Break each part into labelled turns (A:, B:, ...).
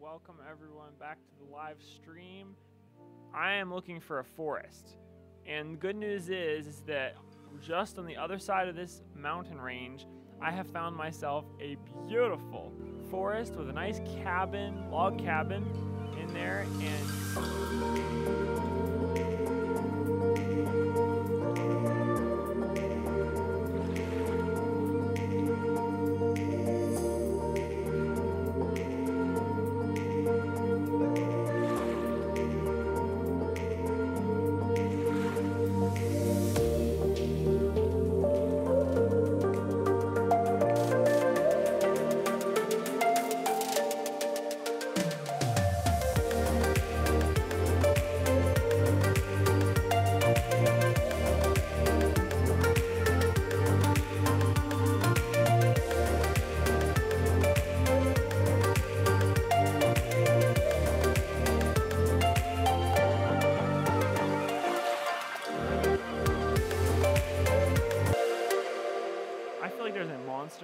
A: welcome everyone back to the live stream. I am looking for a forest, and the good news is that just on the other side of this mountain range, I have found myself a beautiful forest with a nice cabin, log cabin in there, and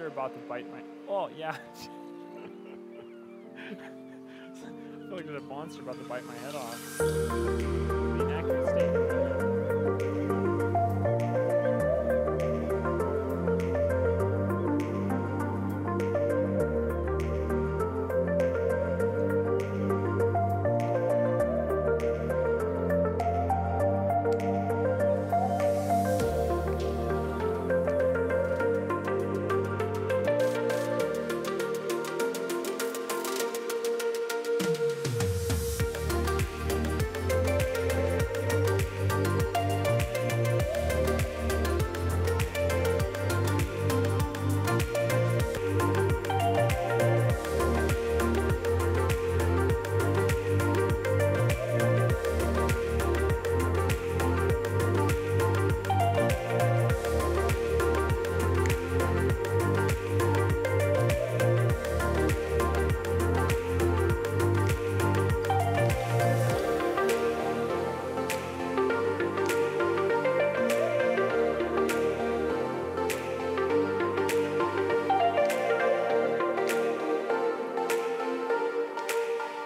A: about to bite my... Oh, yeah. I feel like there's a monster about to bite my head off. Be an accurate statement.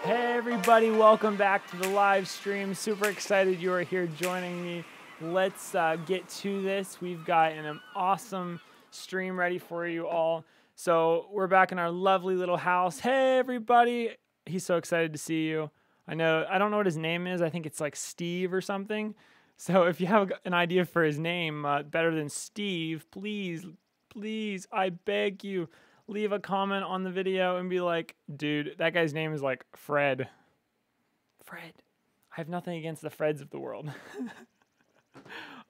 A: Everybody, welcome back to the live stream. Super excited you are here joining me. Let's get to this. We've got an awesome stream ready for you all. So we're back in our lovely little house. Hey everybody, he's so excited to see you. I don't know what his name is. I think it's like Steve or something. So if you have an idea for his name better than Steve, please, I beg you, leave a comment on the video and be like, dude, that guy's name is like Fred. I have nothing against the Freds of the world.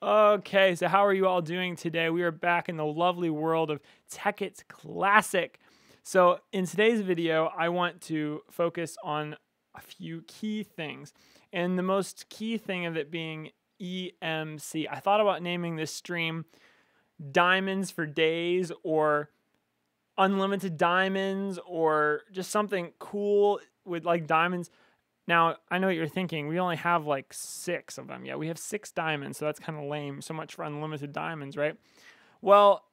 A: Okay, so how are you all doing today? We are back in the lovely world of Tekkit Classic. So in today's video, I want to focus on a few key things. And the most key thing of it being EMC. I thought about naming this stream Diamonds for Days, or Unlimited Diamonds, or just something cool with like diamonds. Now, I know what you're thinking. We only have like 6 of them. Yeah, we have 6 diamonds, so that's kind of lame. So much for unlimited diamonds, right? Well,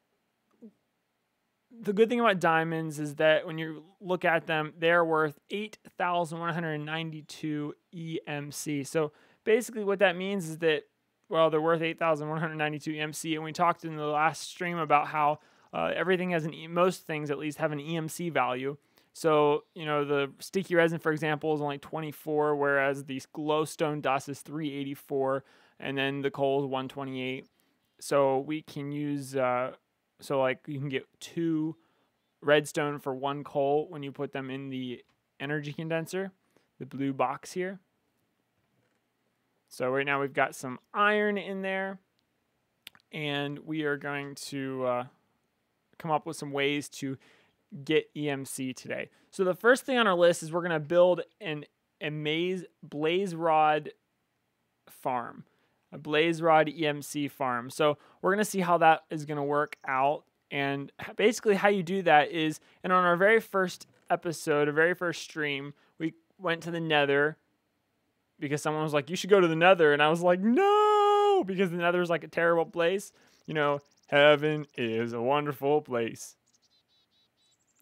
A: the good thing about diamonds is that when you look at them, they're worth 8,192 EMC. So basically what that means is that, well, they're worth 8,192 EMC. And we talked in the last stream about how everything has most things at least have an EMC value. So, you know, the sticky resin, for example, is only 24, whereas the glowstone dust is 384, and then the coal is 128. So we can use, like you can get 2 redstone for 1 coal when you put them in the energy condenser, the blue box here. So right now we've got some iron in there, and we are going to come up with some ways to get EMC today. So the first thing on our list is we're going to build a blaze rod farm, a blaze rod EMC farm. So we're going to see how that is going to work out. And basically how you do that is, and on our very first episode, our very first stream, we went to the Nether because someone was like, you should go to the Nether. And I was like, no, because the Nether is like a terrible place. You know, heaven is a wonderful place.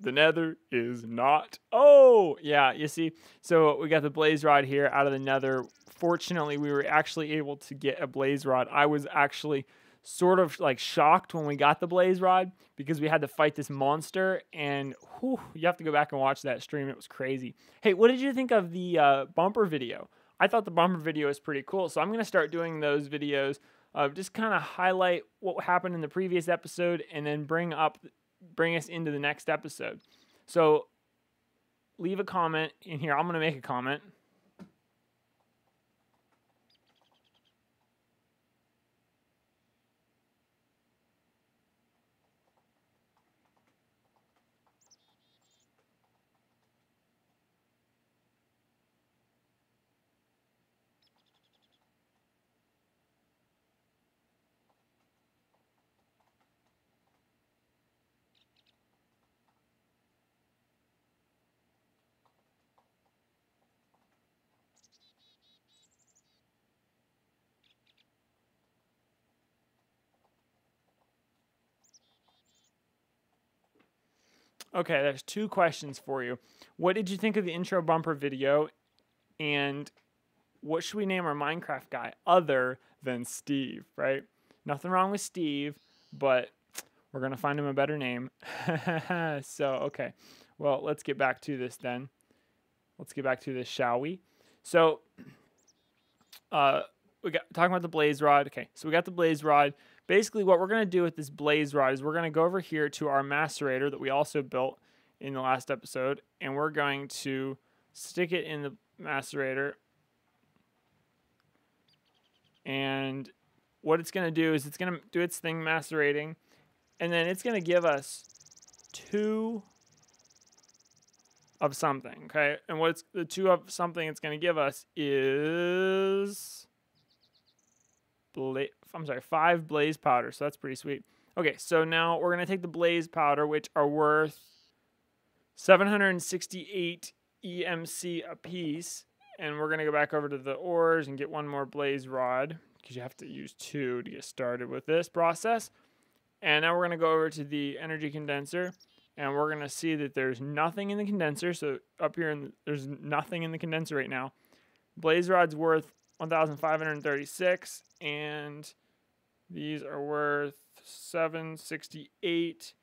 A: The nether is not. Oh, yeah, you see. So we got the blaze rod here out of the nether. Fortunately, we were actually able to get a blaze rod. I was actually sort of like shocked when we got the blaze rod because we had to fight this monster, and whew, you have to go back and watch that stream. It was crazy. Hey, what did you think of the bumper video? I thought the bumper video was pretty cool, so I'm going to start doing those videos. Just kind of highlight what happened in the previous episode and then bring us into the next episode. So leave a comment in here. I'm going to make a comment. Okay, there's 2 questions for you. What did you think of the intro bumper video? And what should we name our Minecraft guy other than Steve, right? Nothing wrong with Steve, but we're going to find him a better name. So, okay. Well, let's get back to this then. Let's get back to this, shall we? So, we got talking about the blaze rod. Okay, so we got the blaze rod. Basically, what we're going to do with this blaze rod is we're going to go over here to our macerator that we also built in the last episode, and we're going to stick it in the macerator. And what it's going to do is it's going to do its thing macerating, and then it's going to give us 2 of something, okay? And what's the 2 of something it's going to give us is 5 blaze powder, so that's pretty sweet. Okay, so now we're going to take the blaze powder, which are worth 768 EMC a piece, and we're going to go back over to the ores and get 1 more blaze rod, because you have to use 2 to get started with this process. And now we're going to go over to the energy condenser, and we're going to see that there's nothing in the condenser. So up here, there's nothing in the condenser right now. Blaze rod's worth 1,536, and these are worth 768.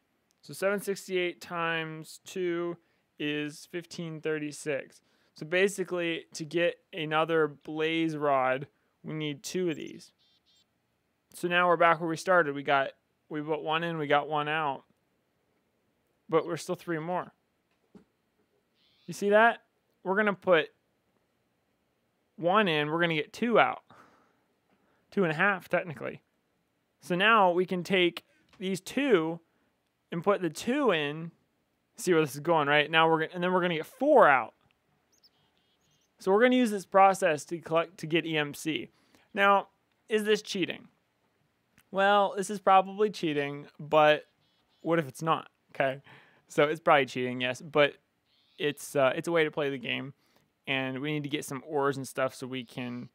A: So 768 times 2 is 1536. So basically, to get another blaze rod, we need 2 of these. So now we're back where we started. We put 1 in, we got 1 out. But we're still 3 more. You see that? We're going to put 1 in, we're going to get 2 out. 2.5, technically. So now we can take these 2 and put the 2 in. See where this is going, right? Now and then we're going to get 4 out. So we're going to use this process to get EMC. Now, is this cheating? Well, this is probably cheating, but what if it's not? Okay, so it's probably cheating, yes, but it's a way to play the game, and we need to get some ores and stuff so we can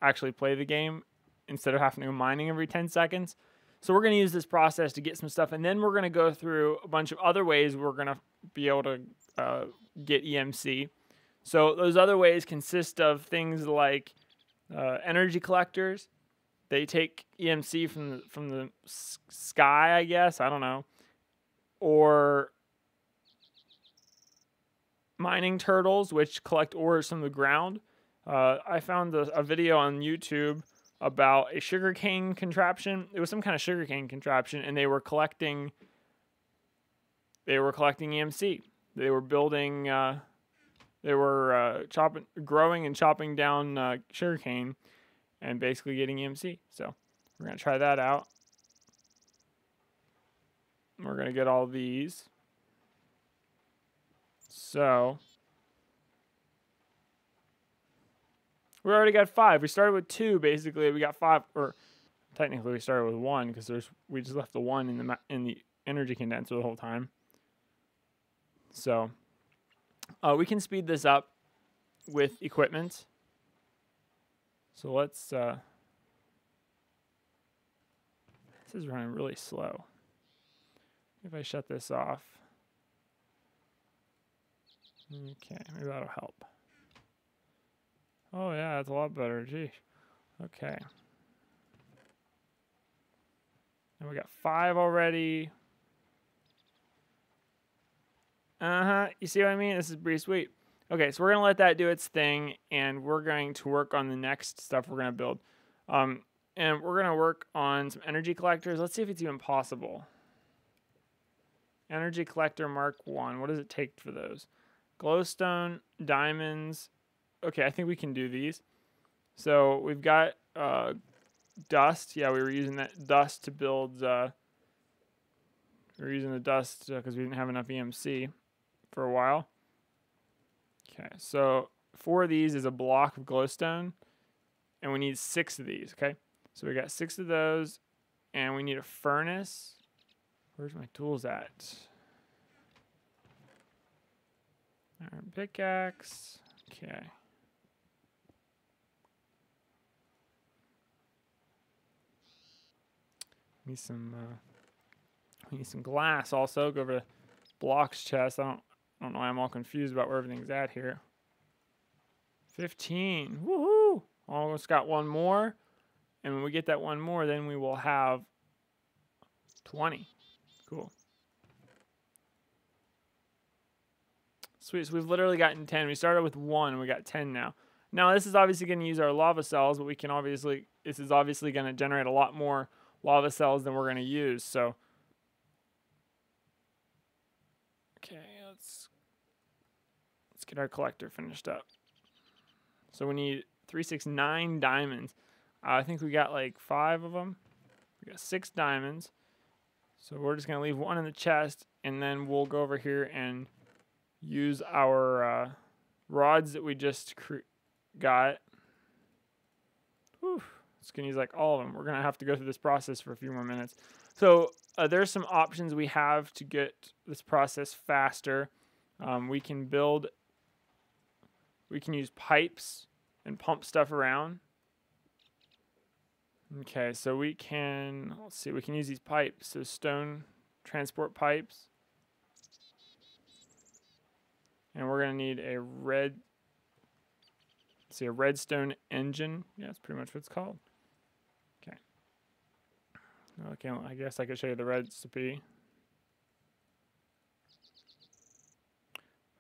A: actually play the game instead of having to go mining every 10 seconds. So we're going to use this process to get some stuff, and then we're going to go through a bunch of other ways we're going to be able to get EMC. So those other ways consist of things like energy collectors. They take EMC from the sky, I guess. I don't know. Or mining turtles, which collect ores from the ground. I found a video on YouTube about a sugarcane contraption. It was some kind of sugarcane contraption, and they were collecting EMC. They were building. They were growing and chopping down sugarcane, and basically getting EMC. So we're gonna try that out. We're gonna get all these. So we already got 5. We started with 2, basically. We got 5, or technically we started with 1 because we just left the 1 in the energy condenser the whole time. So we can speed this up with equipment. So let's. This is running really slow. If I shut this off. Okay, maybe that'll help. Oh yeah, that's a lot better. Geez. Okay. And we got 5 already. You see what I mean? This is pretty sweet. Okay, so we're going to let that do its thing, and we're going to work on the next stuff we're going to build. And we're going to work on some energy collectors. Let's see if it's even possible. Energy collector Mark 1. What does it take for those? Glowstone, diamonds. Okay, I think we can do these. So we've got dust. Yeah, we were using that dust to build. We were using the dust because we didn't have enough EMC for a while. Okay, so 4 of these is a block of glowstone, and we need 6 of these. Okay, so we got 6 of those, and we need a furnace. Where's my tools at? Iron pickaxe. Okay. Need some. We need some glass also. Go over to blocks chest. I don't know why I'm all confused about where everything's at here. 15. Woohoo! Almost got 1 more. And when we get that 1 more, then we will have 20. Cool. Sweet. So we've literally gotten 10. We started with 1 and we got 10 now. Now this is obviously going to use our lava cells, but this is obviously going to generate a lot more lava cells than we're going to use. So okay, let's get our collector finished up. So we need 3, 6, 9 diamonds. I think we got like 5 of them. We got 6 diamonds. So we're just going to leave 1 in the chest, and then we'll go over here and use our rods that we just got. Whew. It's going to use like all of them. We're going to have to go through this process for a few more minutes. So there's some options we have to get this process faster. We can use pipes and pump stuff around. Okay, so we can use these pipes, so stone transport pipes. And we're gonna need a redstone engine. Yeah, that's pretty much what it's called. Okay. Okay, I guess I could show you the recipe.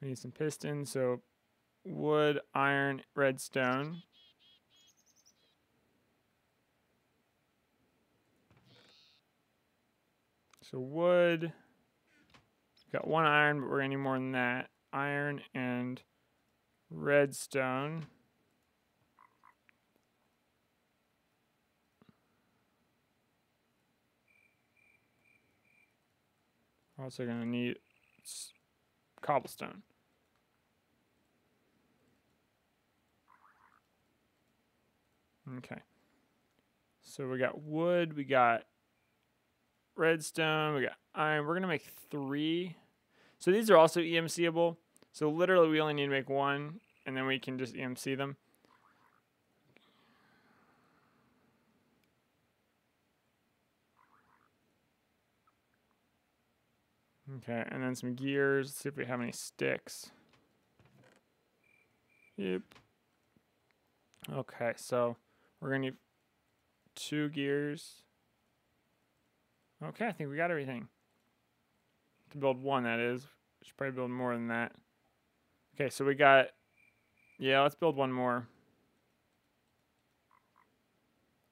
A: We need some pistons, so wood, iron, redstone. So wood, got 1 iron, but we're gonna need more than that. Iron and redstone. Also gonna need cobblestone. Okay. So we got wood, we got redstone, we got iron. We're gonna make 3. So these are also EMCable. So literally we only need to make 1, and then we can just EMC them. Okay, and then some gears. Let's see if we have any sticks. Yep. Okay, so we're gonna need 2 gears. Okay, I think we got everything. To build 1, that is. We should probably build more than that. Okay, so we got... Yeah, let's build 1 more.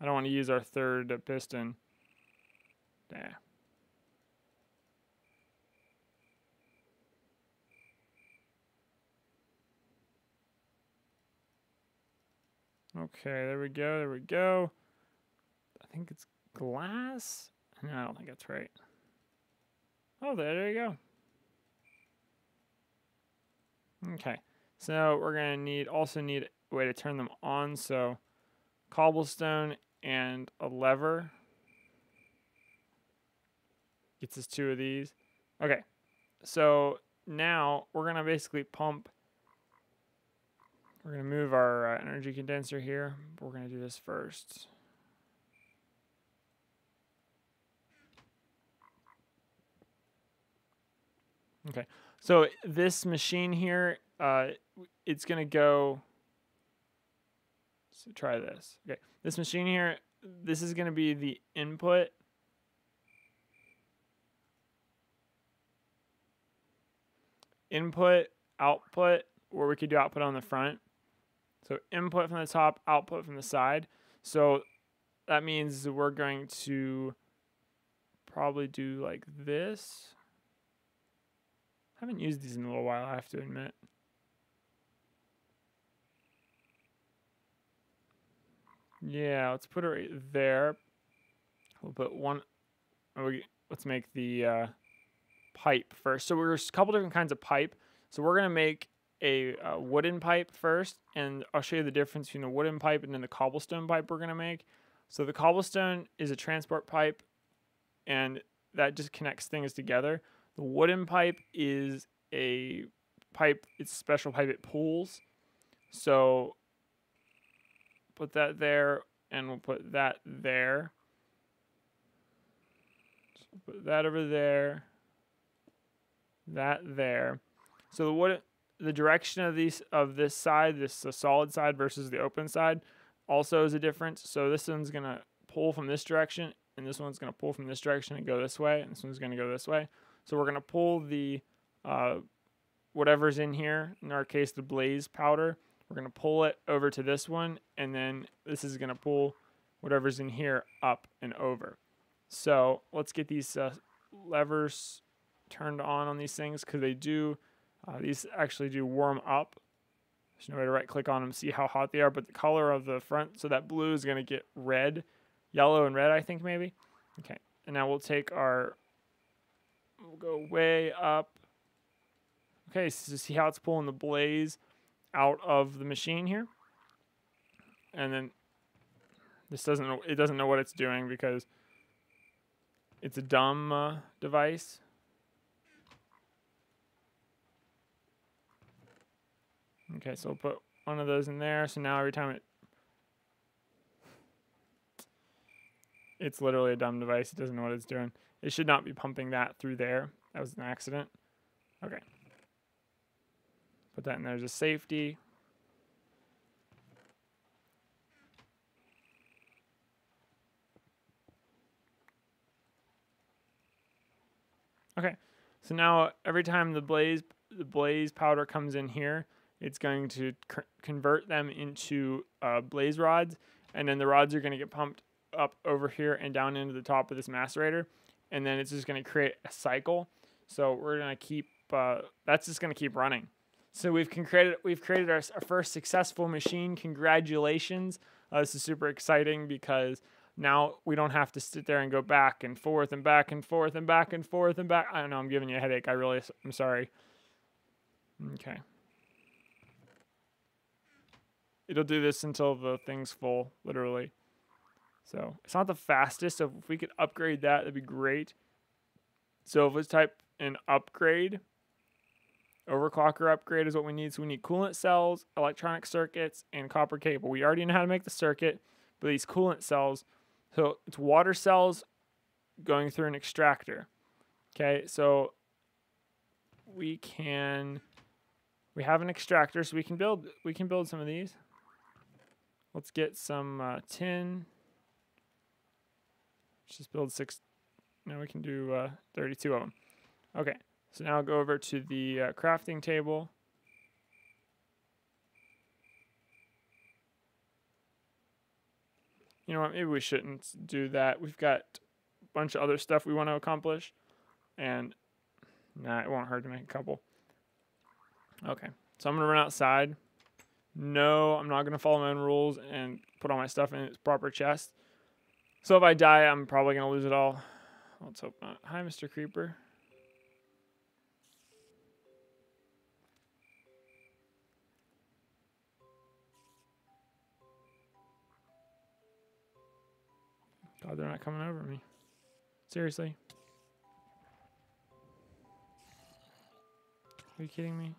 A: I don't want to use our 3rd piston. Yeah. Okay, there we go, there we go. I think it's glass? No, I don't think that's right. Oh, there you go. Okay, so we're gonna also need a way to turn them on. So cobblestone and a lever gets us 2 of these. Okay, so now we're gonna basically pump. We're gonna move our energy condenser here, but we're gonna do this first. Okay, so this machine here, it's gonna go. So try this. Okay, this machine here, this is gonna be the input. Input, output, or we could do output on the front. So input from the top, output from the side. So that means we're going to probably do like this. I haven't used these in a little while, I have to admit. Yeah, let's put it right there. We'll put one. Let's make the pipe first. So there's a couple different kinds of pipe. So we're gonna make a wooden pipe first, and I'll show you the difference between the wooden pipe and then the cobblestone pipe we're gonna make. So the cobblestone is a transport pipe, and that just connects things together. The wooden pipe is a pipe. It's a special pipe. It pulls. So put that there, and we'll put that there. So we'll put that over there. That there. So the direction of this side, this the solid side versus the open side, also is a difference. So this one's gonna pull from this direction, and this one's gonna pull from this direction and go this way, and this one's gonna go this way. So we're gonna pull the whatever's in here. In our case, the blaze powder. We're gonna pull it over to this one, and then this is gonna pull whatever's in here up and over. So let's get these levers turned on these things, because they do. These actually do warm up. There's no way to right click on them, see how hot they are, but the color of the front, so that blue is going to get red, yellow and red, I think maybe. Okay, and now we'll go way up. Okay, so see how it's pulling the blaze out of the machine here? And then it doesn't know what it's doing because it's a dumb device. Okay, so we'll put one of those in there. So now every time it's literally a dumb device. It doesn't know what it's doing. It should not be pumping that through there. That was an accident. Okay. Put that in there as a safety. Okay. So now every time the blaze powder comes in here, it's going to convert them into blaze rods, and then the rods are going to get pumped up over here and down into the top of this macerator, and then it's just going to create a cycle. So we're going to keep that's just going to keep running. So we've created our first successful machine. Congratulations! This is super exciting because now we don't have to sit there and go back and forth and back and forth and back and forth and back. I don't know. I'm giving you a headache. I'm sorry. Okay. It'll do this until the thing's full, literally. So it's not the fastest, so if we could upgrade that, that'd be great. So if let's type in upgrade, overclocker upgrade is what we need. So we need coolant cells, electronic circuits, and copper cable. We already know how to make the circuit, but these coolant cells, so it's water cells going through an extractor. Okay, so we have an extractor, so we can build some of these. Let's get some tin. Let's just build 6. Now we can do 32 of them. Okay, so now I'll go over to the crafting table. You know what, maybe we shouldn't do that. We've got a bunch of other stuff we want to accomplish. And nah, it won't hurt to make a couple. Okay, so I'm going to run outside. No, I'm not going to follow my own rules and put all my stuff in its proper chest. So if I die, I'm probably going to lose it all. Let's hope not. Hi, Mr. Creeper. God, they're not coming over me. Seriously. Are you kidding me?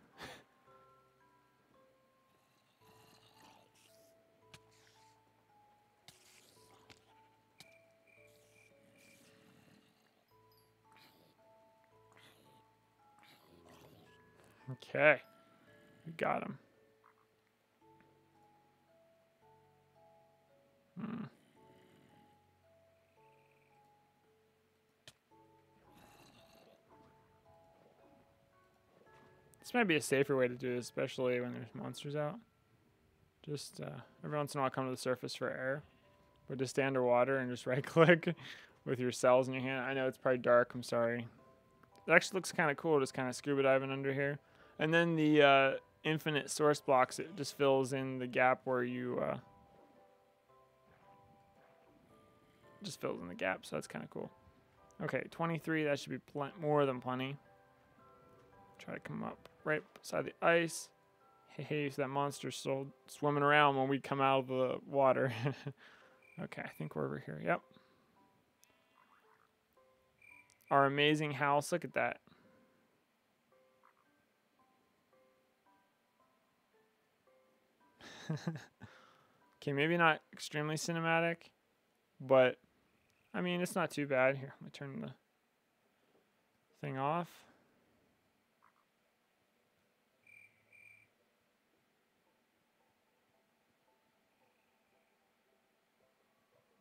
A: Okay, we got him. This might be a safer way to do it, especially when there's monsters out. Just every once in a while come to the surface for air. But just stay underwater and just right click with your cells in your hand. I know it's probably dark, I'm sorry. It actually looks kind of cool, just kind of scuba diving under here. And then the infinite source blocks, it just fills in the gap where you just fills in the gap, so that's kind of cool. Okay, 23, that should be more than plenty. Try to come up right beside the ice. Hey, so that monster's still swimming around when we come out of the water. Okay, I think we're over here. Yep. Our amazing house. Look at that. Okay, maybe not extremely cinematic, but I mean, it's not too bad. Here, let me turn the thing off.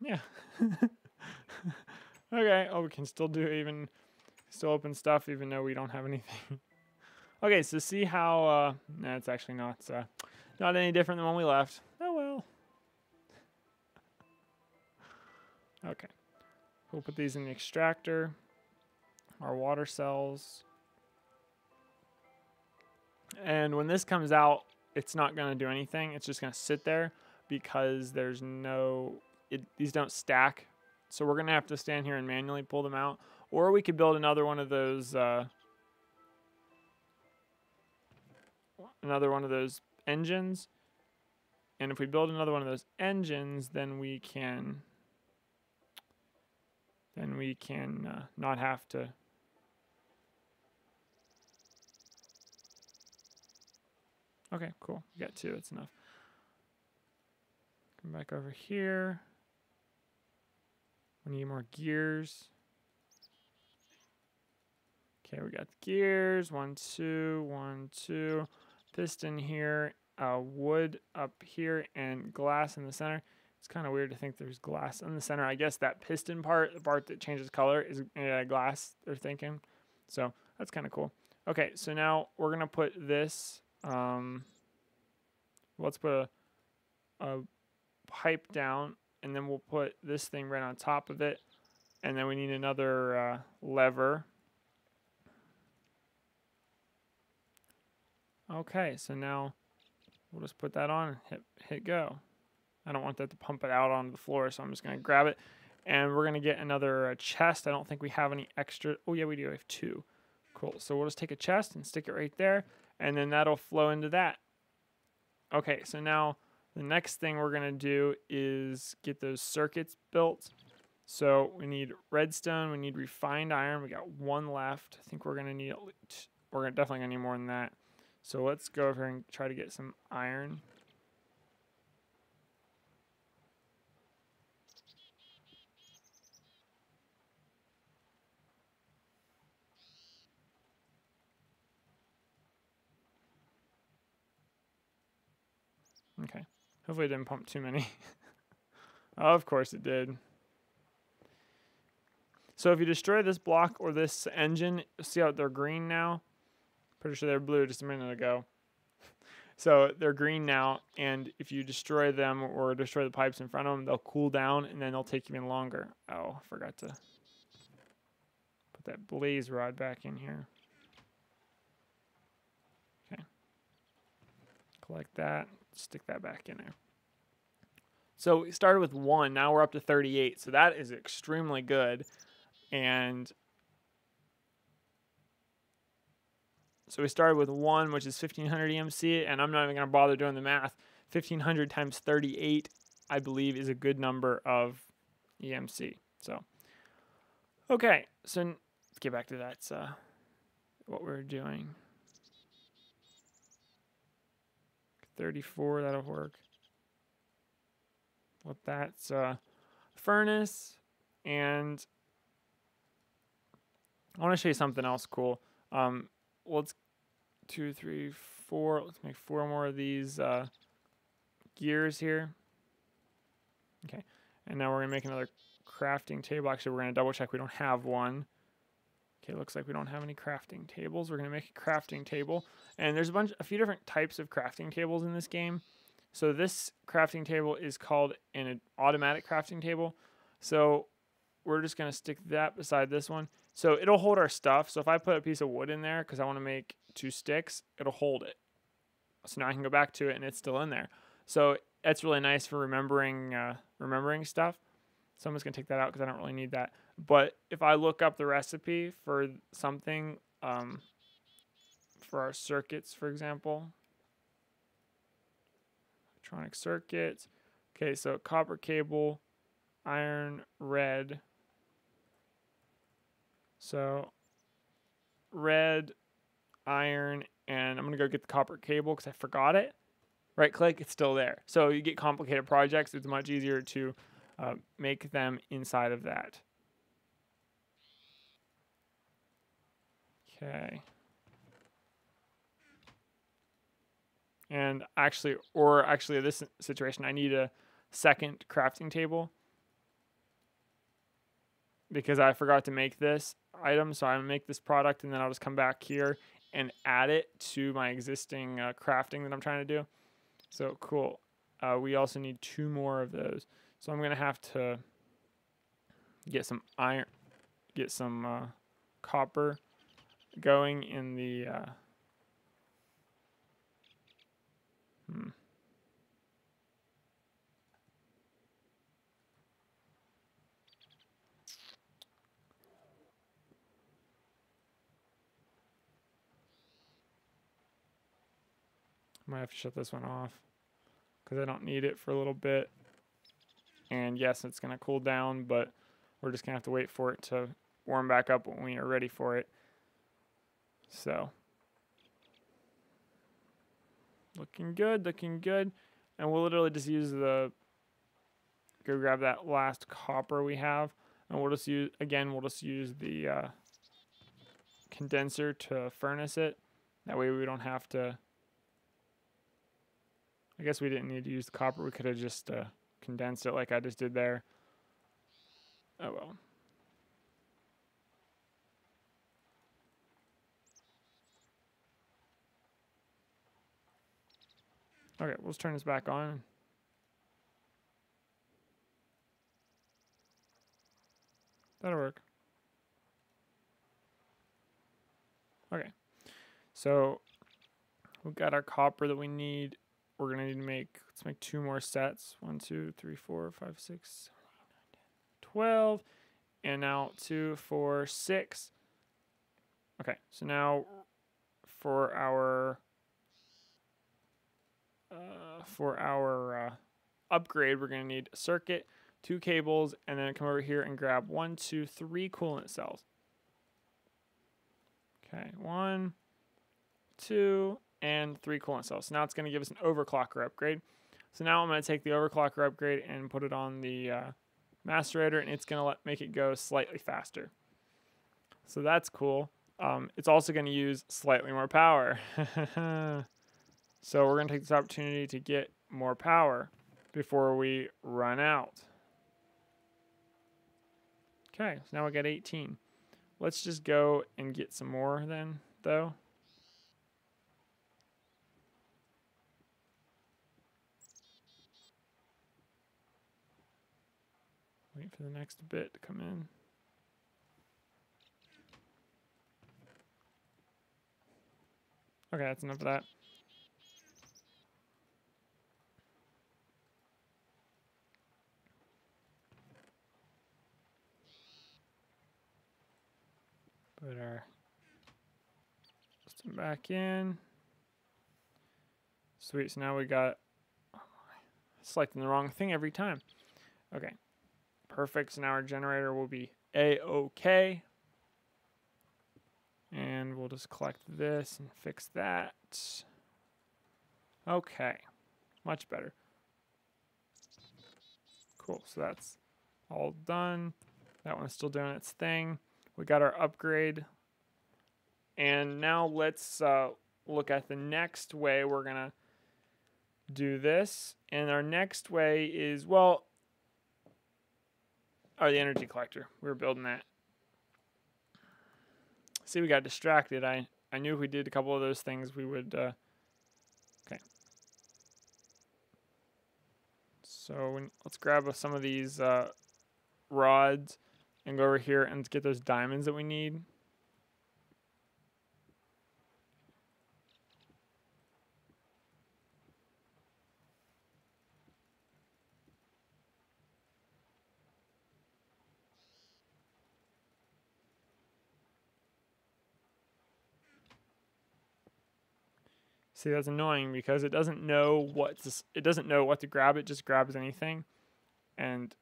A: Yeah. Okay. Oh, we can still still open stuff even though we don't have anything. Okay, so see how, no, it's actually not any different than when we left. Oh, well. Okay. We'll put these in the extractor. Our water cells. And when this comes out, it's not going to do anything. It's just going to sit there because there's these don't stack. So we're going to have to stand here and manually pull them out. Or we could build another one of those engines. And if we build another one of those engines, then we can not have to. Okay, cool. We got 2. That's enough. Come back over here. We need more gears. Okay, we got the gears. 1, 2, 1, 2. Piston here. Wood up here and glass in the center. It's kind of weird to think there's glass in the center. I guess that piston part, the part that changes color, is glass, they're thinking. So that's kind of cool. Okay, so now we're going to put this, let's put a pipe down, and then we'll put this thing right on top of it. And then we need another lever. Okay, so now we'll just put that on and hit go. I don't want that to pump it out onto the floor, so I'm just going to grab it. And we're going to get another chest. I don't think we have any extra. Oh, yeah, we do. We have 2. Cool. So we'll just take a chest and stick it right there, and then that'll flow into that. Okay, so now the next thing we're going to do is get those circuits built. So we need redstone. We need refined iron. We got 1 left. I think we're going to need, definitely going to need more than that. So let's go over here and try to get some iron. Okay. Hopefully it didn't pump too many. Oh, of course it did. So if you destroy this block or this engine, see how they're green now? Pretty sure they were blue just a minute ago. So they're green now, and if you destroy them or destroy the pipes in front of them, they'll cool down, and then they'll take even longer. Oh, I forgot to put that blaze rod back in here. Okay. Collect that. Stick that back in there. So we started with 1. Now we're up to 38. So that is extremely good. And so we started with 1, which is 1500 EMC, and I'm not even going to bother doing the math. 1500 times 38, I believe, is a good number of EMC. So, okay, so let's get back to that. What we're doing. 34, that'll work. Well, that's furnace, and I want to show you something else cool. Let's 2, 3, 4. Let's make 4 more of these gears here. Okay, and now we're gonna make another crafting table. Actually, we're gonna double check we don't have one. Okay, looks like we don't have any crafting tables. We're gonna make a crafting table, and there's a few different types of crafting tables in this game. So this crafting table is called an automatic crafting table. So we're just gonna stick that beside this one. So it'll hold our stuff. So if I put a piece of wood in there because I want to make 2 sticks, it'll hold it. So now I can go back to it and it's still in there. So that's really nice for remembering stuff. So I'm just gonna take that out because I don't really need that. But if I look up the recipe for something, for our circuits, for example, electronic circuits. Okay, so copper cable, iron, red. So red, iron, and I'm gonna go get the copper cable because I forgot it. Right click, it's still there. So you get complicated projects, it's much easier to make them inside of that. Okay. And actually, in this situation, I need a second crafting table because I forgot to make this item. So I'm gonna make this product and then I'll just come back here and add it to my existing crafting that I'm trying to do. So cool. We also need 2 more of those. So I'm gonna have to get some iron, get some copper going in the I might have to shut this one off because I don't need it for a little bit. And yes, it's going to cool down, but we're just going to have to wait for it to warm back up when we are ready for it. So, looking good, looking good. And we'll literally just use go grab that last copper we have. And we'll just use the condenser to furnace it. That way we don't have to, I guess we didn't need to use the copper. We could have just condensed it like I just did there. Oh well. Okay, let's turn this back on. That'll work. Okay, so we've got our copper that we need. We're gonna need to let's make 2 more sets. 1, 2, 3, 4, 5, 6, 12, and now 2, 4, 6. Okay, so now for our upgrade, we're gonna need a circuit, 2 cables, and then come over here and grab 1, 2, 3 coolant cells. Okay, 1, 2, and 3 coolant cells. So now it's going to give us an overclocker upgrade. So now I'm going to take the overclocker upgrade and put it on the macerator, and it's going to make it go slightly faster. So that's cool. It's also going to use slightly more power. So we're going to take this opportunity to get more power before we run out. Okay, so now we got 18. Let's just go and get some more then, though. Wait for the next bit to come in. Okay, that's enough of that. Put our system back in. Sweet, so now we got, selecting the wrong thing every time. Okay, perfect, so now our generator will be A-OK. And we'll just collect this and fix that. Okay, much better. Cool, so that's all done. That one's still doing its thing. We got our upgrade. And now let's look at the next way we're going to do this. And our next way is, well, the energy collector. We were building that. See, we got distracted. I knew if we did a couple of those things, we would... okay. So let's grab some of these rods and go over here and get those diamonds that we need. See, that's annoying because it doesn't know what to grab. It just grabs anything, and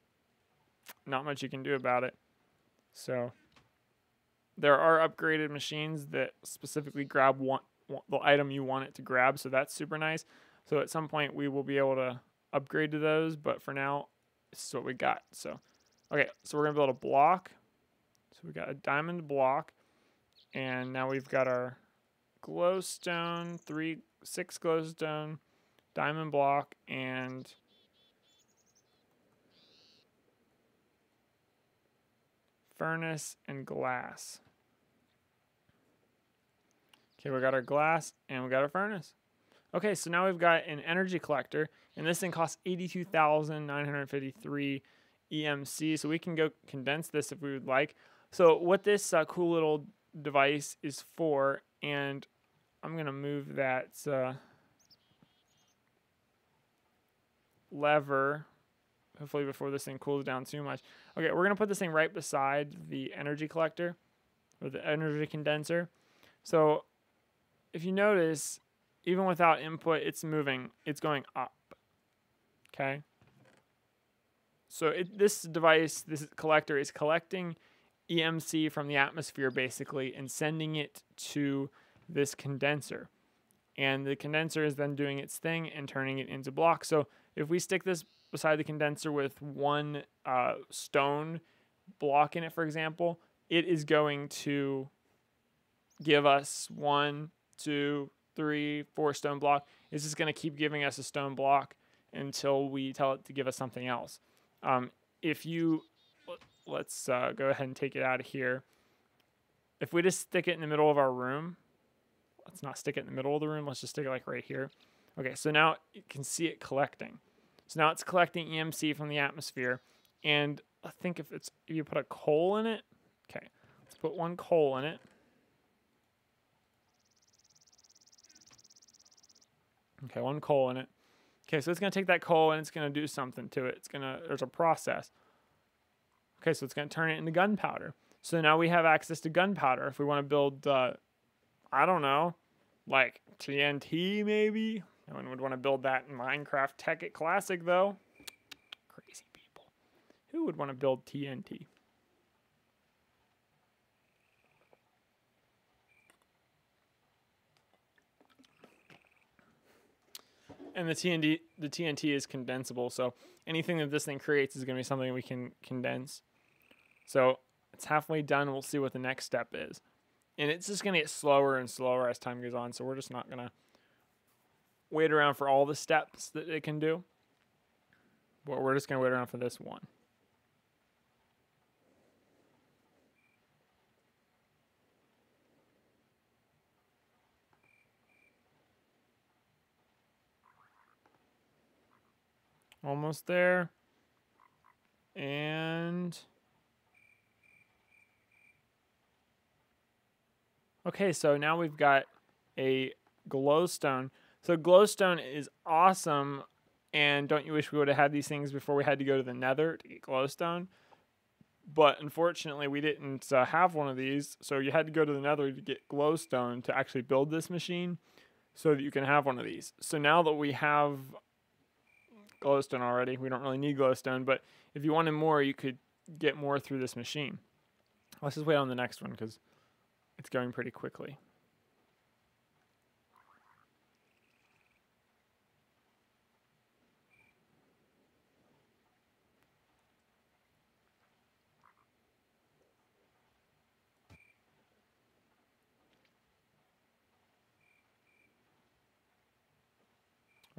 A: not much you can do about it. So there are upgraded machines that specifically grab the item you want it to grab. So that's super nice. So at some point we will be able to upgrade to those, but for now, this is what we got. So okay, so we're gonna build a block. So we got a diamond block, and now we've got our glowstone, 6 glowstone, diamond block, and furnace and glass. Okay, we got our glass and we got our furnace. Okay, so now we've got an energy collector, and this thing costs 82,953 EMC, so we can go condense this if we would like. So what this cool little device is for, and I'm going to move that lever, hopefully before this thing cools down too much. Okay, we're going to put this thing right beside the energy collector, or the energy condenser. So if you notice, even without input, it's moving. It's going up. Okay? So this device, this collector, is collecting EMC from the atmosphere, basically, and sending it to this condenser, and the condenser is then doing its thing and turning it into blocks. So if we stick this beside the condenser with one stone block in it, for example, it is going to give us 1, 2, 3, 4 stone block. It's just going to keep giving us a stone block until we tell it to give us something else. If you let's go ahead and take it out of here. If we just stick it in the middle of our room, let's not stick it in the middle of the room. Let's just stick it like right here. Okay, so now you can see it collecting. So now it's collecting EMC from the atmosphere. And I think if you put a coal in it, okay, let's put 1 coal in it. Okay, 1 coal in it. Okay, so it's going to take that coal and it's going to do something to it. There's a process. Okay, so it's going to turn it into gunpowder. So now we have access to gunpowder. If we want to build, I don't know, like TNT maybe? No one would want to build that in Minecraft Tekkit Classic, though. Crazy people. Who would want to build TNT? And the TNT is condensable, so anything that this thing creates is going to be something we can condense. So it's halfway done. We'll see what the next step is. And it's just going to get slower and slower as time goes on, so we're just not going to wait around for all the steps that it can do. But we're just going to wait around for this one. Almost there. And okay, so now we've got a glowstone. So glowstone is awesome, and don't you wish we would have had these things before we had to go to the nether to get glowstone? But unfortunately, we didn't have one of these, so you had to go to the nether to get glowstone to actually build this machine so that you can have one of these. So now that we have glowstone already, we don't really need glowstone, but if you wanted more, you could get more through this machine. Let's just wait on the next one because it's going pretty quickly.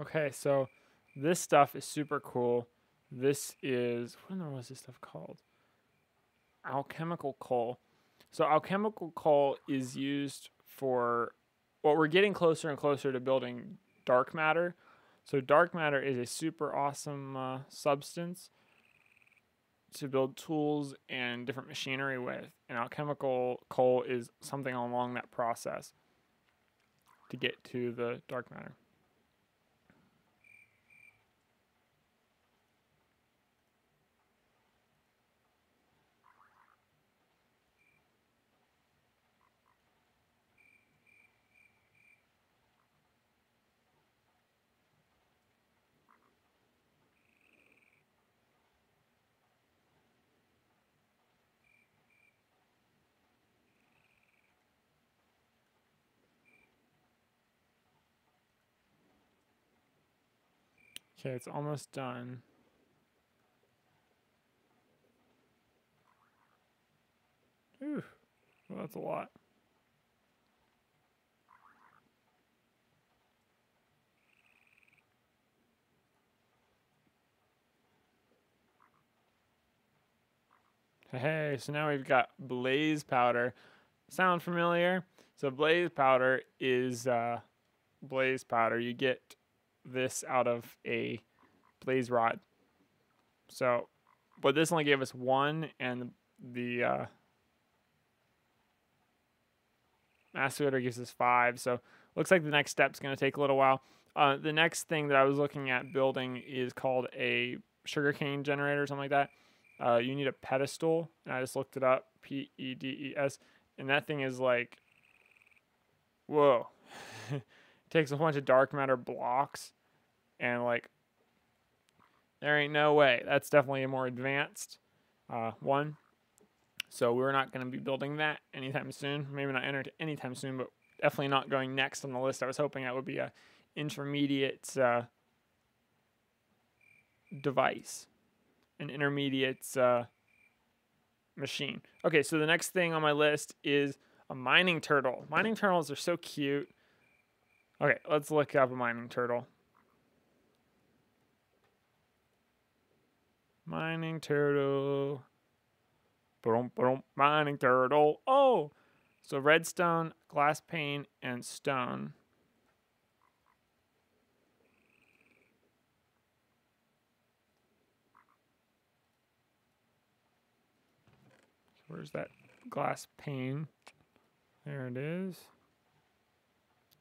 A: Okay, so this stuff is super cool. This is, what in the world is this stuff called? Alchemical coal. So alchemical coal is used for, well, we're getting closer and closer to building dark matter. So dark matter is a super awesome substance to build tools and different machinery with. And alchemical coal is something along that process to get to the dark matter. Okay, it's almost done. Ooh, well, that's a lot. Hey, so now we've got blaze powder. Sound familiar? So blaze powder is blaze powder. You get this out of a blaze rod. So, but this only gave us one, and the masticator gives us 5. So looks like the next step's going to take a little while. The next thing that I was looking at building is called a sugarcane generator or something like that. You need a pedestal, and I just looked it up, PEDES, and that thing is like, whoa. It takes a bunch of dark matter blocks, and like, there ain't no way. That's definitely a more advanced one. So we're not going to be building that anytime soon. Maybe not anytime soon, but definitely not going next on the list. I was hoping that would be a intermediate device, an intermediate machine. Okay, so the next thing on my list is a mining turtle. Mining turtles are so cute. Okay, let's look up a mining turtle. Mining turtle. Boom, boom, mining turtle. Oh! So redstone, glass pane, and stone. Where's that glass pane? There it is.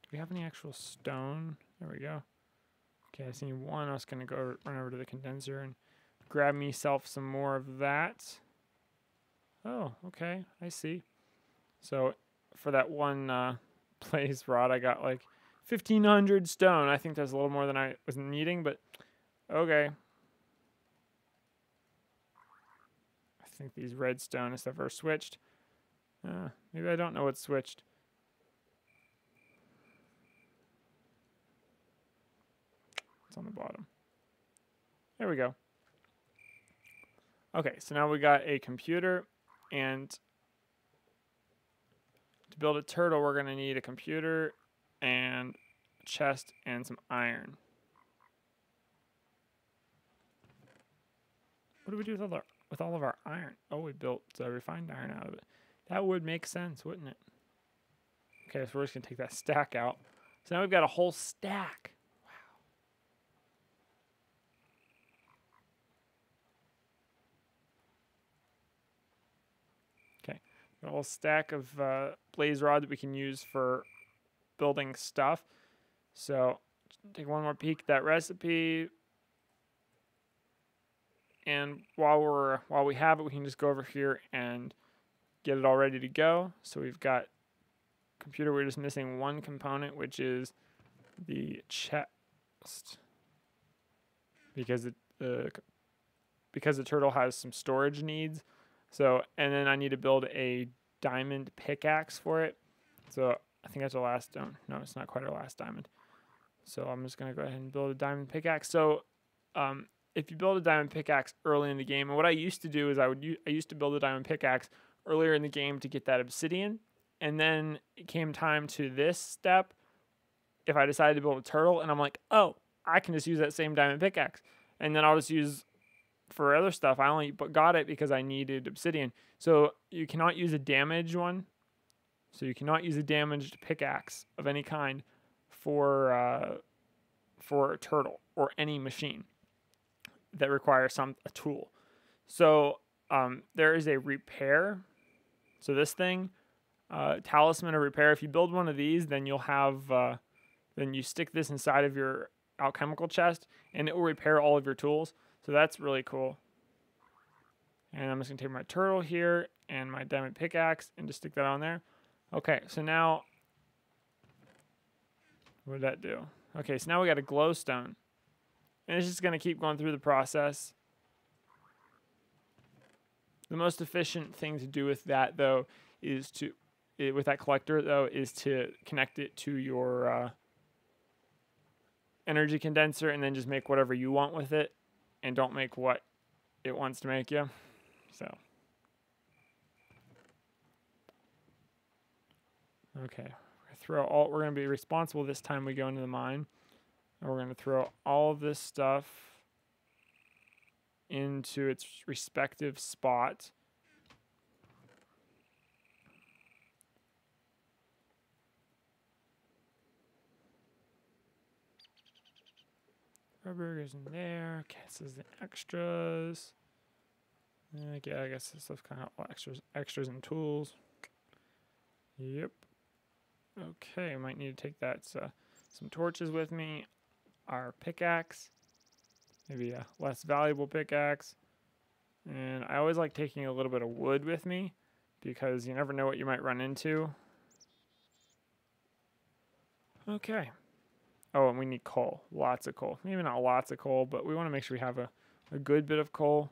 A: Do we have any actual stone? There we go. Okay, I see one. I was going to go run over to the condenser and grab myself some more of that. Oh, okay. I see. So for that one blaze rod, I got like 1,500 stone. I think that's a little more than I was needing, but okay. I think these redstone and stuff are switched. Maybe I don't know what's switched. It's on the bottom. There we go. Okay, so now we got a computer, and to build a turtle, we're going to need a computer and a chest and some iron. What do we do with all of our iron? Oh, we built refined iron out of it. That would make sense, wouldn't it? Okay, so we're just going to take that stack out. So now we've got a whole stack. Wow. Okay, got a whole stack of blaze rod that we can use for building stuff. So take one more peek at that recipe. And while we have it, we can just go over here and get it all ready to go. So we've got computer. We're just missing one component, which is the chest, because the turtle has some storage needs. So, and then I need to build a diamond pickaxe for it. So I think that's the last stone. No, it's not quite our last diamond. So I'm just gonna go ahead and build a diamond pickaxe. So if you build a diamond pickaxe early in the game, and what I used to do is I used to build a diamond pickaxe earlier in the game to get that obsidian, and then it came time to this step. If I decided to build a turtle, and I'm like, oh, I can just use that same diamond pickaxe, and then I'll just use for other stuff. I only got it because I needed obsidian. So you cannot use a damaged one. So you cannot use a damaged pickaxe of any kind for a turtle or any machine that requires a tool. So there is a repair. So this thing, talisman of repair. If you build one of these, then you'll have then you stick this inside of your alchemical chest, and it will repair all of your tools. So that's really cool. And I'm just gonna take my turtle here and my diamond pickaxe and just stick that on there. Okay, so now, what did that do? Okay, so now we got a glowstone. And it's just gonna keep going through the process. The most efficient thing to do with that, though, is with that collector, though, is to connect it to your energy condenser and then just make whatever you want with it, and don't make what it wants to make you. So, okay, we're going to be responsible this time we go into the mine. And we're going to throw all of this stuff into its respective spot. Rubber goes in there. Okay, this is the extras. Yeah, I guess this stuff kind of extras and tools. Yep. Okay, I might need to take that some torches with me. Our pickaxe, maybe a less valuable pickaxe. And I always like taking a little bit of wood with me because you never know what you might run into. Okay. Oh, and we need coal. Lots of coal. Maybe not lots of coal, but we want to make sure we have a good bit of coal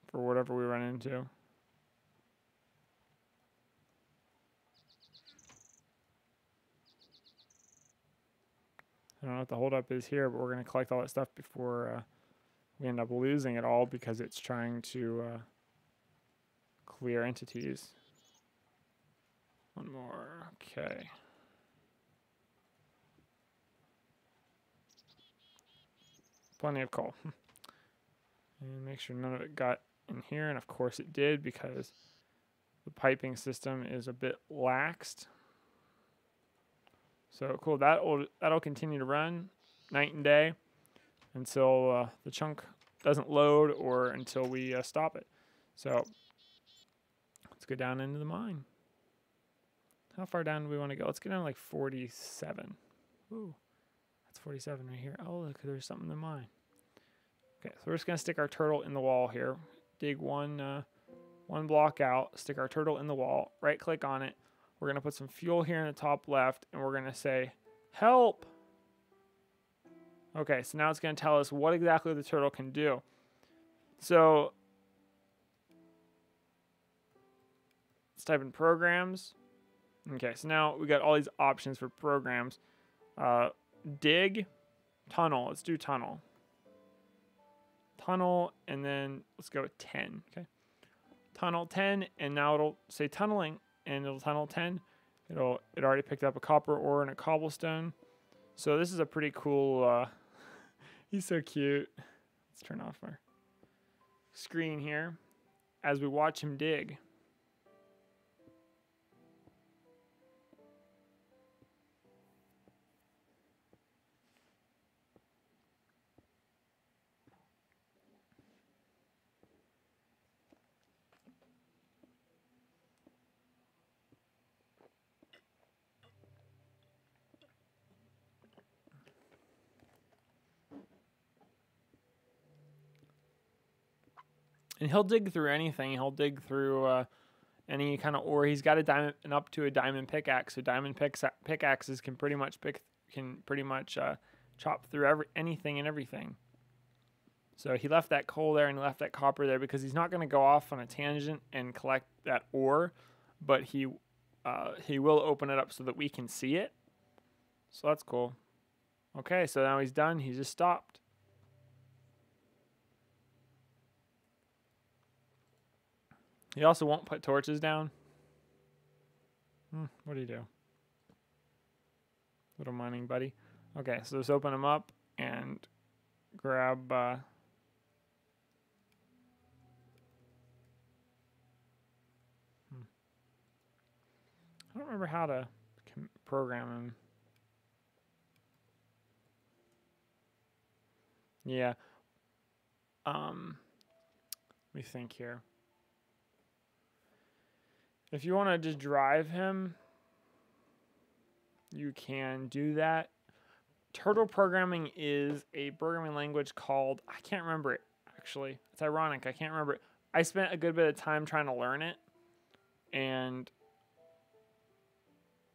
A: for whatever we run into. I don't know what the holdup is here, but we're going to collect all that stuff before we end up losing it all because it's trying to clear entities. One more. Okay. Plenty of coal. And make sure none of it got in here, and of course it did because the piping system is a bit laxed. So cool, that'll continue to run night and day until the chunk doesn't load or until we stop it. So let's go down into the mine. How far down do we want to go? Let's get down to like 47. Ooh, that's 47 right here. Oh, look, there's something in the mine. Okay, so we're just gonna stick our turtle in the wall here. Dig one block out, stick our turtle in the wall, right click on it. We're gonna put some fuel here in the top left, and we're gonna say, help. Okay, so now it's gonna tell us what exactly the turtle can do. So let's type in programs. Okay, so now we got all these options for programs. Dig, tunnel, let's do tunnel. Tunnel, and then let's go with 10, okay? Tunnel 10, and now it'll say tunneling, and it'll tunnel 10. It already picked up a copper ore and a cobblestone. So this is a pretty cool, he's so cute. Let's turn off our screen here as we watch him dig. And he'll dig through anything. He'll dig through any kind of ore. He's got up to a diamond pickaxe. So diamond pickaxes can pretty much chop through anything and everything. So he left that coal there and he left that copper there because he's not going to go off on a tangent and collect that ore, but he will open it up so that we can see it. So that's cool. Okay, so now he's done. He just stopped. He also won't put torches down. What do you do? little mining buddy. Okay, so let's open them up and grab I don't remember how to program him. Yeah. Let me think here. If you want to just drive him, you can do that. Turtle programming is a programming language called, I can't remember it, actually. It's ironic, I can't remember it. I spent a good bit of time trying to learn it,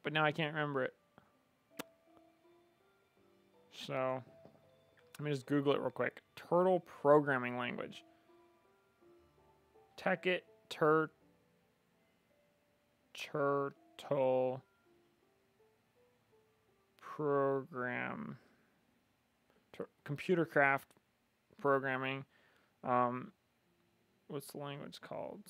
A: but now I can't remember it. So, let me just Google it real quick. Turtle programming language. Tekkit Turtle program. Computer craft programming. What's the language called?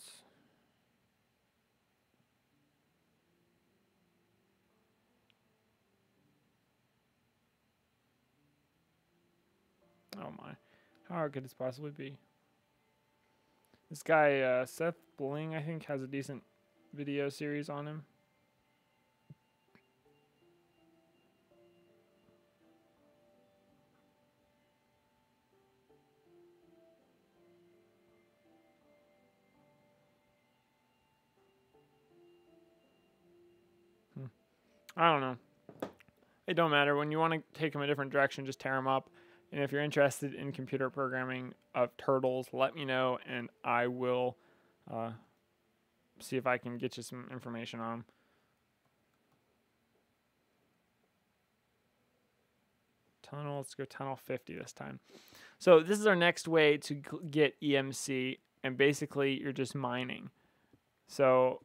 A: Oh my. How hard could this possibly be? This guy, Seth Bling, I think, has a decent video series on him. I don't know. It don't matter. When you want to take them a different direction, just tear them up. And if you're interested in computer programming of turtles, let me know, and I will see if I can get you some information on them. Tunnel, let's go tunnel 50 this time. So this is our next way to get EMC, and basically you're just mining. So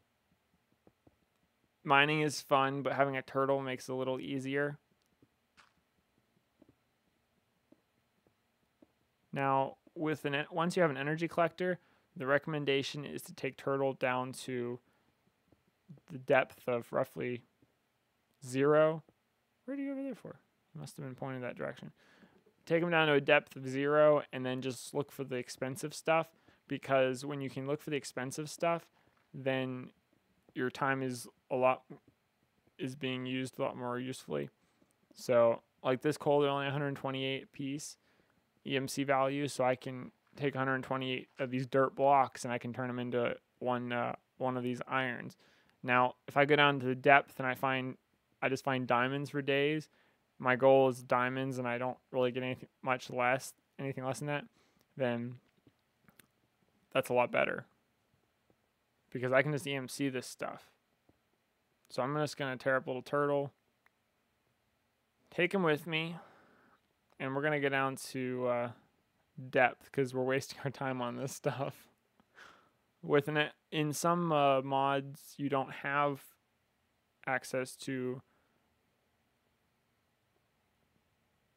A: mining is fun, but having a turtle makes it a little easier. Now, once you have an energy collector, the recommendation is to take turtle down to the depth of roughly 0. Where do you go over there for? You must have been pointing that direction. Take them down to a depth of 0, and then just look for the expensive stuff, because when you can look for the expensive stuff, then your time is being used a lot more usefully. So, like this coal, they're only 128 piece EMC value, so I can take 128 of these dirt blocks and I can turn them into one of these irons. Now, if I go down to the depth and I just find diamonds for days, my goal is diamonds and I don't really get anything less than that, then that's a lot better, because I can just EMC this stuff. So I'm just going to tear up a little turtle, take him with me, and we're going to go down to depth, because we're wasting our time on this stuff. In some mods, you don't have access to...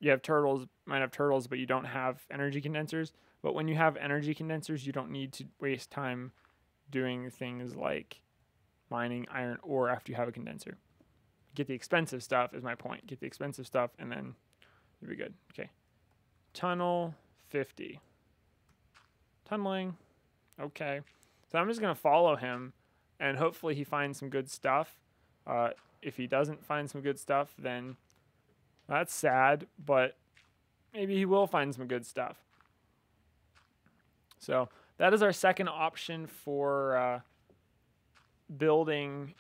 A: You might have turtles, but you don't have energy condensers. But when you have energy condensers, you don't need to waste time doing things like mining iron ore after you have a condenser. Get the expensive stuff is my point. Get the expensive stuff, and then you'll be good. Okay. Tunnel 50. Tunneling. Okay. So I'm just going to follow him, and hopefully he finds some good stuff. If he doesn't find some good stuff, then that's sad, but maybe he will find some good stuff. So that is our second option for building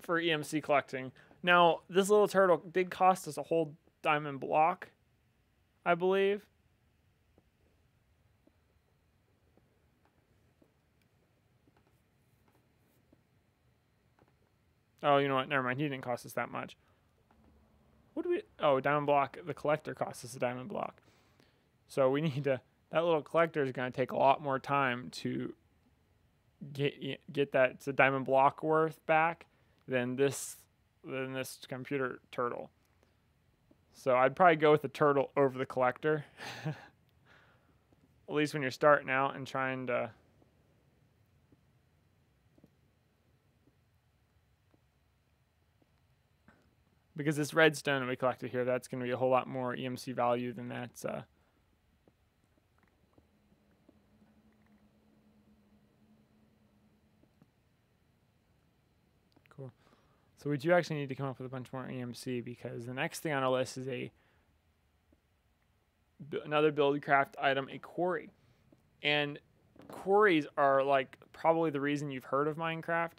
A: for EMC collecting. Now, this little turtle did cost us a whole diamond block, I believe. Oh, you know what? Never mind. He didn't cost us that much. What do we... Oh, diamond block. The collector cost us a diamond block. So we need to... That little collector is going to take a lot more time to get that. It's a diamond block worth back than this computer turtle. So I'd probably go with the turtle over the collector. At least when you're starting out and trying to... because this redstone that we collected here, that's going to be a whole lot more EMC value than that's. Cool. So we do actually need to come up with a bunch more EMC, because the next thing on our list is another buildcraft item, a quarry. And quarries are like probably the reason you've heard of Minecraft,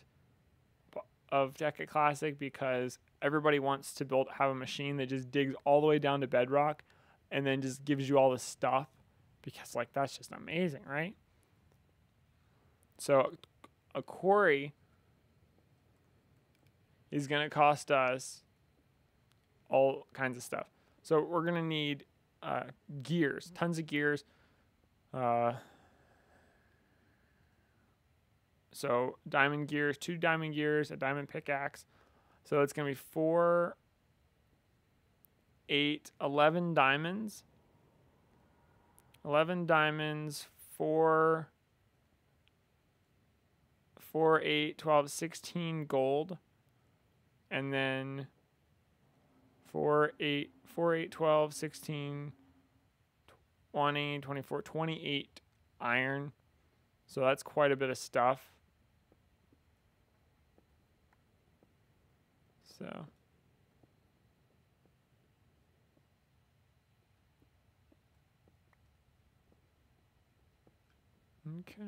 A: of Tekkit Classic, because everybody wants to have a machine that just digs all the way down to bedrock and then just gives you all this stuff, because like that's just amazing, right? So a quarry is going to cost us all kinds of stuff. So we're going to need gears, tons of gears. So diamond gears, 2 diamond gears, a diamond pickaxe. So it's going to be 4, 8, 11 diamonds. 11 diamonds, 4, 8, 12, 16 gold. And then 4, 8, 12, 16, 20, 24, 28 iron. So that's quite a bit of stuff. So okay.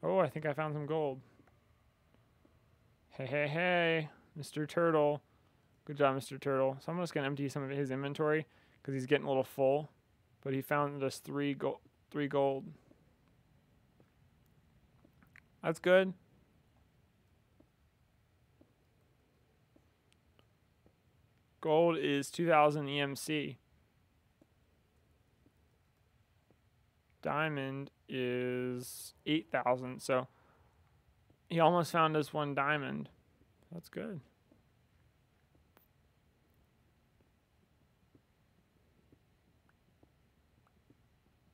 A: Oh, I think I found some gold. Hey, hey, hey, Mr. Turtle. Good job, Mr. Turtle. So I'm just gonna empty some of his inventory because he's getting a little full. But he found us 3 gold. That's good. Gold is 2,000 EMC. Diamond is 8,000. So he almost found us 1 diamond. That's good.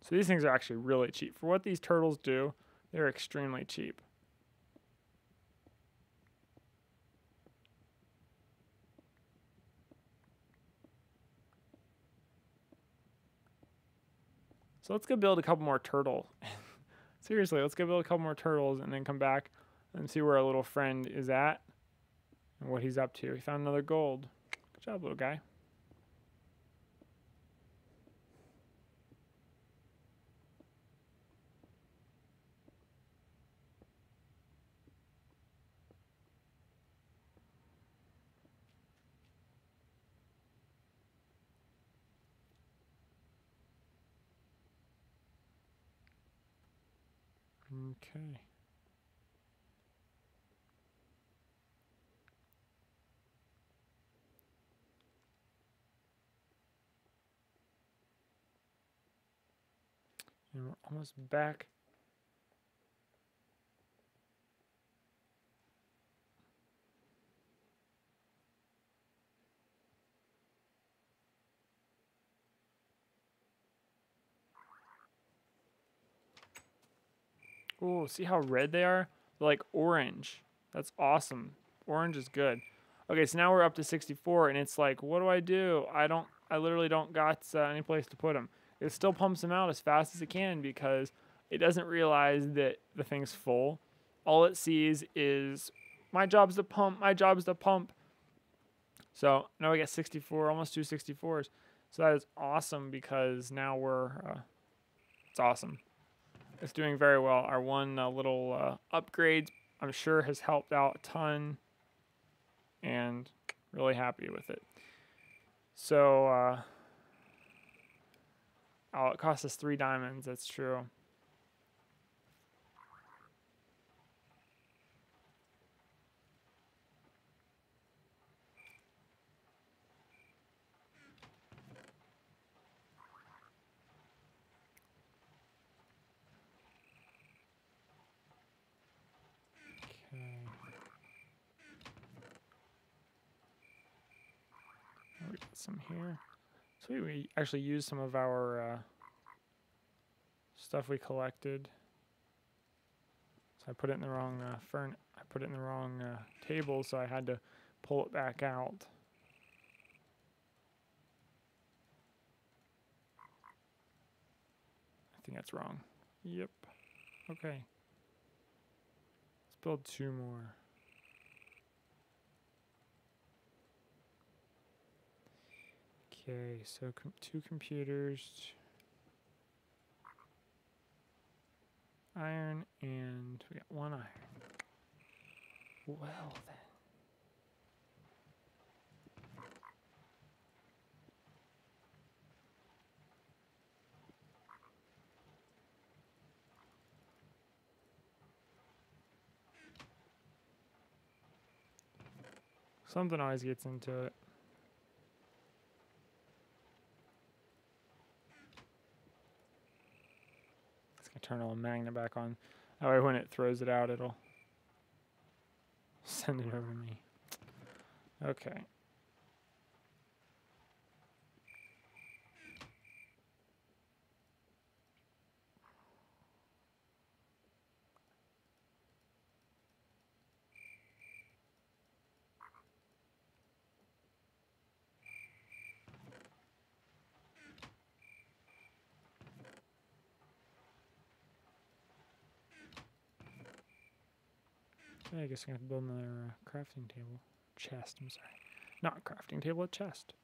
A: So these things are actually really cheap. For what these turtles do, they're extremely cheap. So let's go build a couple more turtles. Seriously, let's go build a couple more turtles and then come back and see where our little friend is at and what he's up to. He found another gold. Good job, little guy. Okay. And we're almost back. Ooh, see how red they are? They're like orange. That's awesome. Orange is good. Okay, so now we're up to 64, and it's like, what do? I literally don't got any place to put them. It still pumps them out as fast as it can because it doesn't realize that the thing's full. All it sees is, my job's to pump, my job's to pump. So now we got 64, almost 2 64s. So that is awesome because now it's awesome. It's doing very well. Our one little upgrade, I'm sure, has helped out a ton, and really happy with it. So, it cost us 3 diamonds. That's true. We got some here. So we actually used some of our stuff we collected. So I put it in the wrong furnace. I put it in the wrong table, so I had to pull it back out. I think that's wrong. Yep. Okay. Let's build 2 more. Okay, so 2 computers, iron, and we got 1 iron. Well then. Something always gets into it. It's gonna turn all magnet back on. That way when it throws it out, it'll send it over to me. Okay. I guess I'm going to build another crafting table. Chest, I'm sorry. Not crafting table, a chest.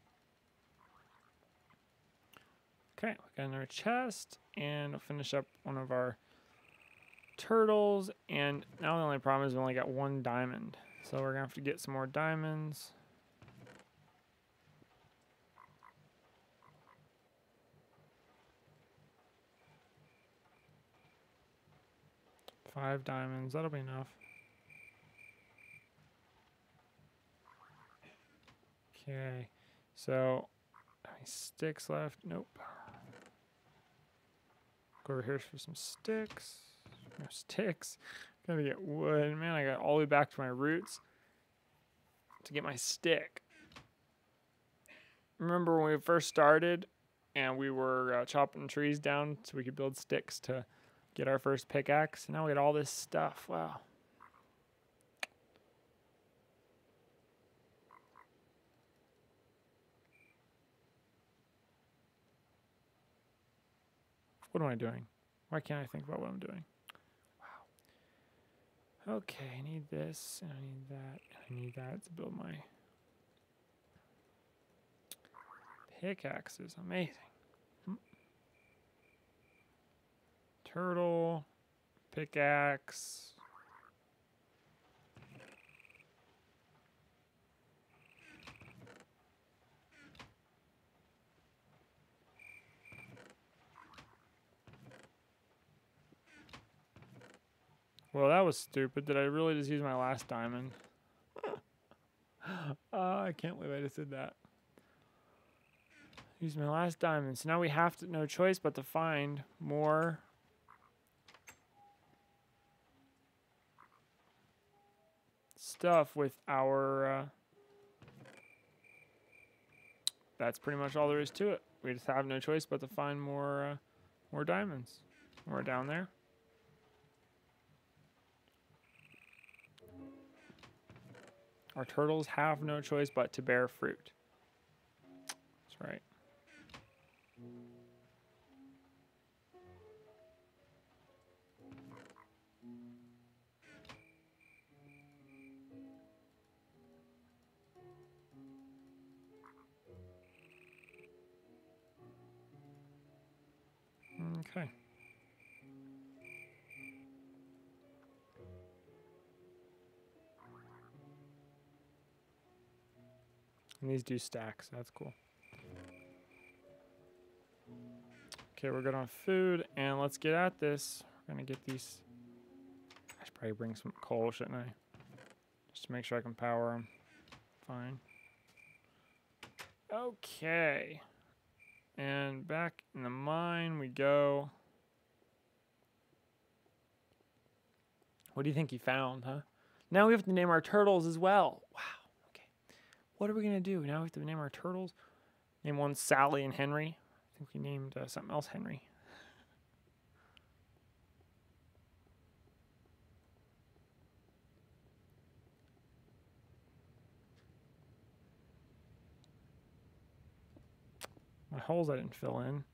A: Okay, we got another chest, and we'll finish up one of our turtles. And now the only problem is we only got 1 diamond. So we're going to have to get some more diamonds. Five diamonds, that'll be enough. Okay, so any sticks left? Nope. Go over here for some sticks. No sticks. Gotta get wood. Man, I got all the way back to my roots to get my stick. Remember when we first started and we were chopping trees down so we could build sticks to get our first pickaxe? Now we got all this stuff. Wow. What am I doing? Why can't I think about what I'm doing? Wow. Okay, I need this, and I need that, and I need that to build my pickaxes. Amazing. Turtle, pickaxe. Well, that was stupid. Did I really just use my last diamond? I can't believe I just did that. Use my last diamond. So now we have to, no choice but to find more stuff with our, that's pretty much all there is to it. We just have no choice but to find more diamonds. We're down there. Our turtles have no choice but to bear fruit. That's right. Okay. And these do stack, so that's cool. Okay, we're good on food, and let's get at this. We're gonna get these. I should probably bring some coal, shouldn't I? Just to make sure I can power them. Fine. Okay. And back in the mine we go. What do you think he found, huh? Now we have to name our turtles as well. Wow. Okay. What are we gonna do? Now we have to name our turtles. Name one Sally and Henry. I think we named something else Henry. My holes I didn't fill in.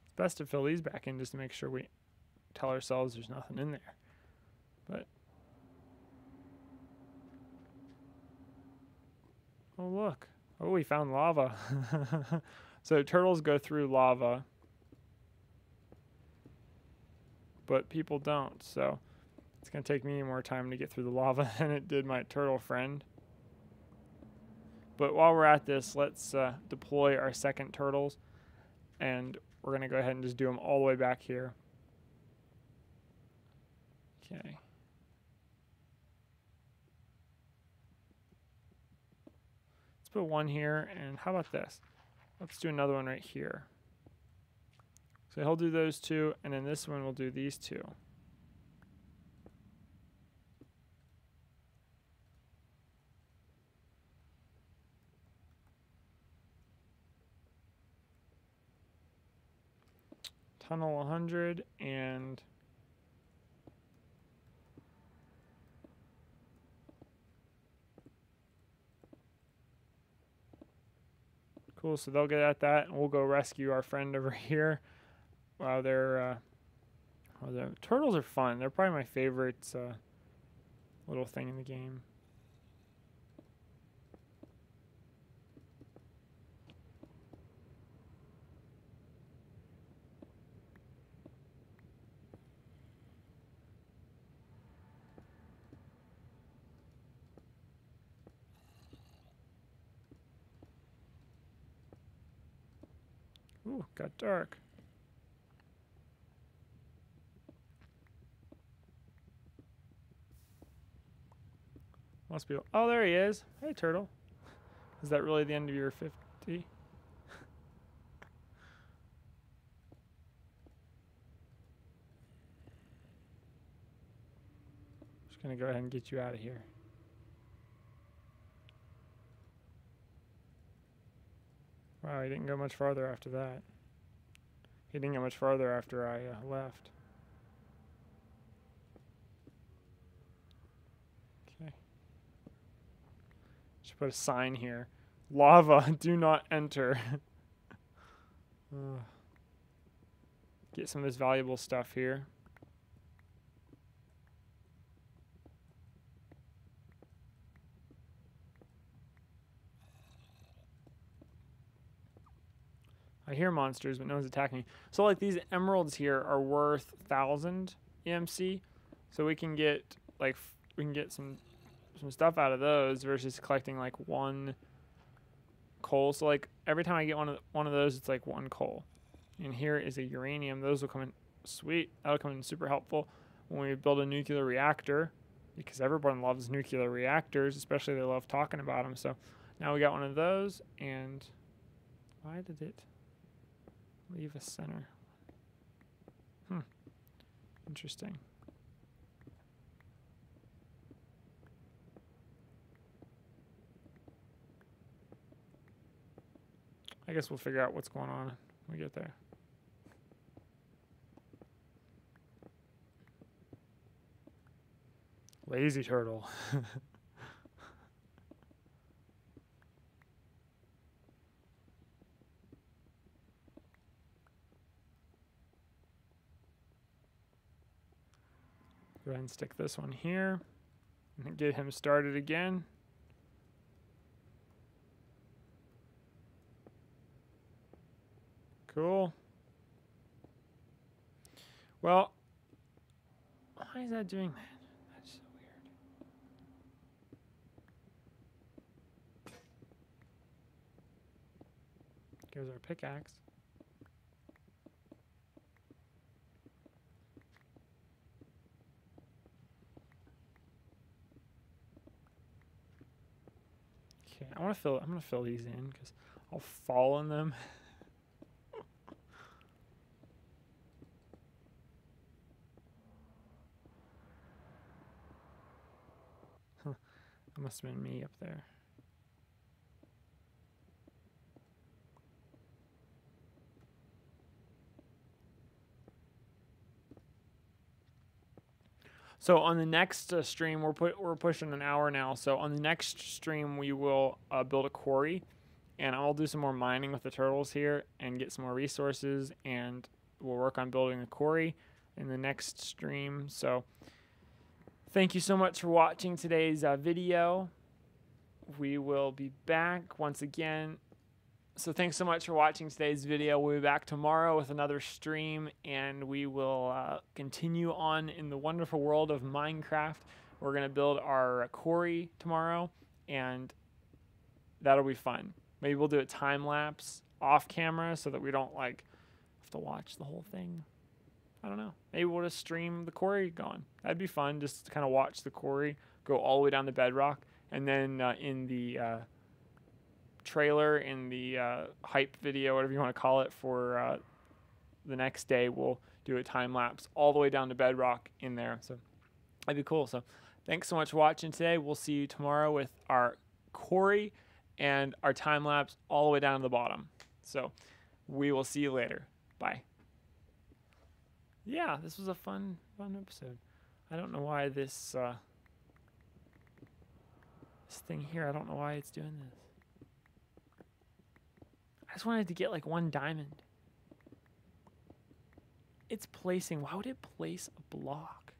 A: It's best to fill these back in just to make sure we tell ourselves there's nothing in there. But oh, look. Oh, we found lava. So turtles go through lava, but people don't. So it's going to take me more time to get through the lava than it did my turtle friend. But while we're at this, let's deploy our second turtles. And we're going to go ahead and just do them all the way back here. Okay. Let's put one here, and how about this? Let's do another one right here. So he'll do those two, and then this one will do these two. Tunnel 100 and cool, so they'll get at that, and we'll go rescue our friend over here. Wow, the turtles are fun. They're probably my favorite little thing in the game. Ooh, got dark. Must be. Oh, there he is. Hey, turtle. Is that really the end of your 50? Just gonna go ahead and get you out of here. Wow, he didn't go much farther after that. He didn't get much farther after I left. Okay. Should put a sign here. Lava, do not enter. Get some of this valuable stuff here. I hear monsters, but no one's attacking me. So like these emeralds here are worth 1,000 EMC. So we can get like some stuff out of those versus collecting like one coal. So like every time I get one of those, it's like one coal. And here is a uranium. Those will come in sweet. That'll come in super helpful when we build a nuclear reactor, because everyone loves nuclear reactors, especially they love talking about them. So now we got one of those, and why did it leave a center? Interesting. I guess we'll figure out what's going on when we get there. Lazy turtle. Go ahead and stick this one here and get him started again. Cool. Well, why is that doing that? That's so weird. Here's our pickaxe. Okay, I'm gonna fill these in because I'll fall in them. That must have been me up there. So on the next stream, we're pushing an hour now. So on the next stream, we will build a quarry, and I'll do some more mining with the turtles here and get some more resources, and we'll work on building a quarry in the next stream. So thank you so much for watching today's video. We will be back once again. So thanks so much for watching today's video. We'll be back tomorrow with another stream, and we will continue on in the wonderful world of Minecraft. We're going to build our quarry tomorrow, and that'll be fun. Maybe we'll do a time lapse off camera so that we don't like have to watch the whole thing. I don't know. Maybe we'll just stream the quarry going. That'd be fun, just to kind of watch the quarry go all the way down to bedrock, and then in the trailer, in the hype video, whatever you want to call it, for the next day, we'll do a time lapse all the way down to bedrock in there. So that'd be cool. So thanks so much for watching today. We'll see you tomorrow with our quarry and our time lapse all the way down to the bottom. So we will see you later. Bye. Yeah, this was a fun episode. I don't know why this thing here, I don't know why it's doing this. I just wanted to get like 1 diamond. It's placing. Why would it place a block?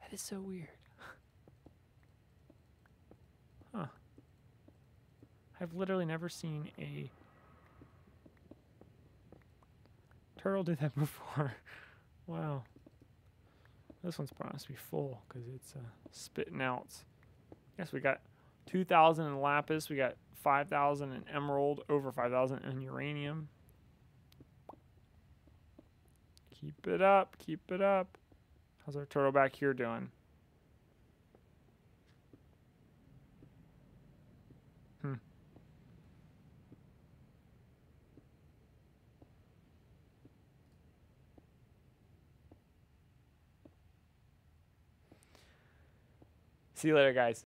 A: That is so weird. Huh. I've literally never seen a turtle do that before. Wow. This one's probably supposed to be full because it's spitting out. Yes, we got 2,000 in lapis. We got 5,000 in emerald, over 5,000 in uranium. Keep it up, keep it up. How's our turtle back here doing? See you later, guys.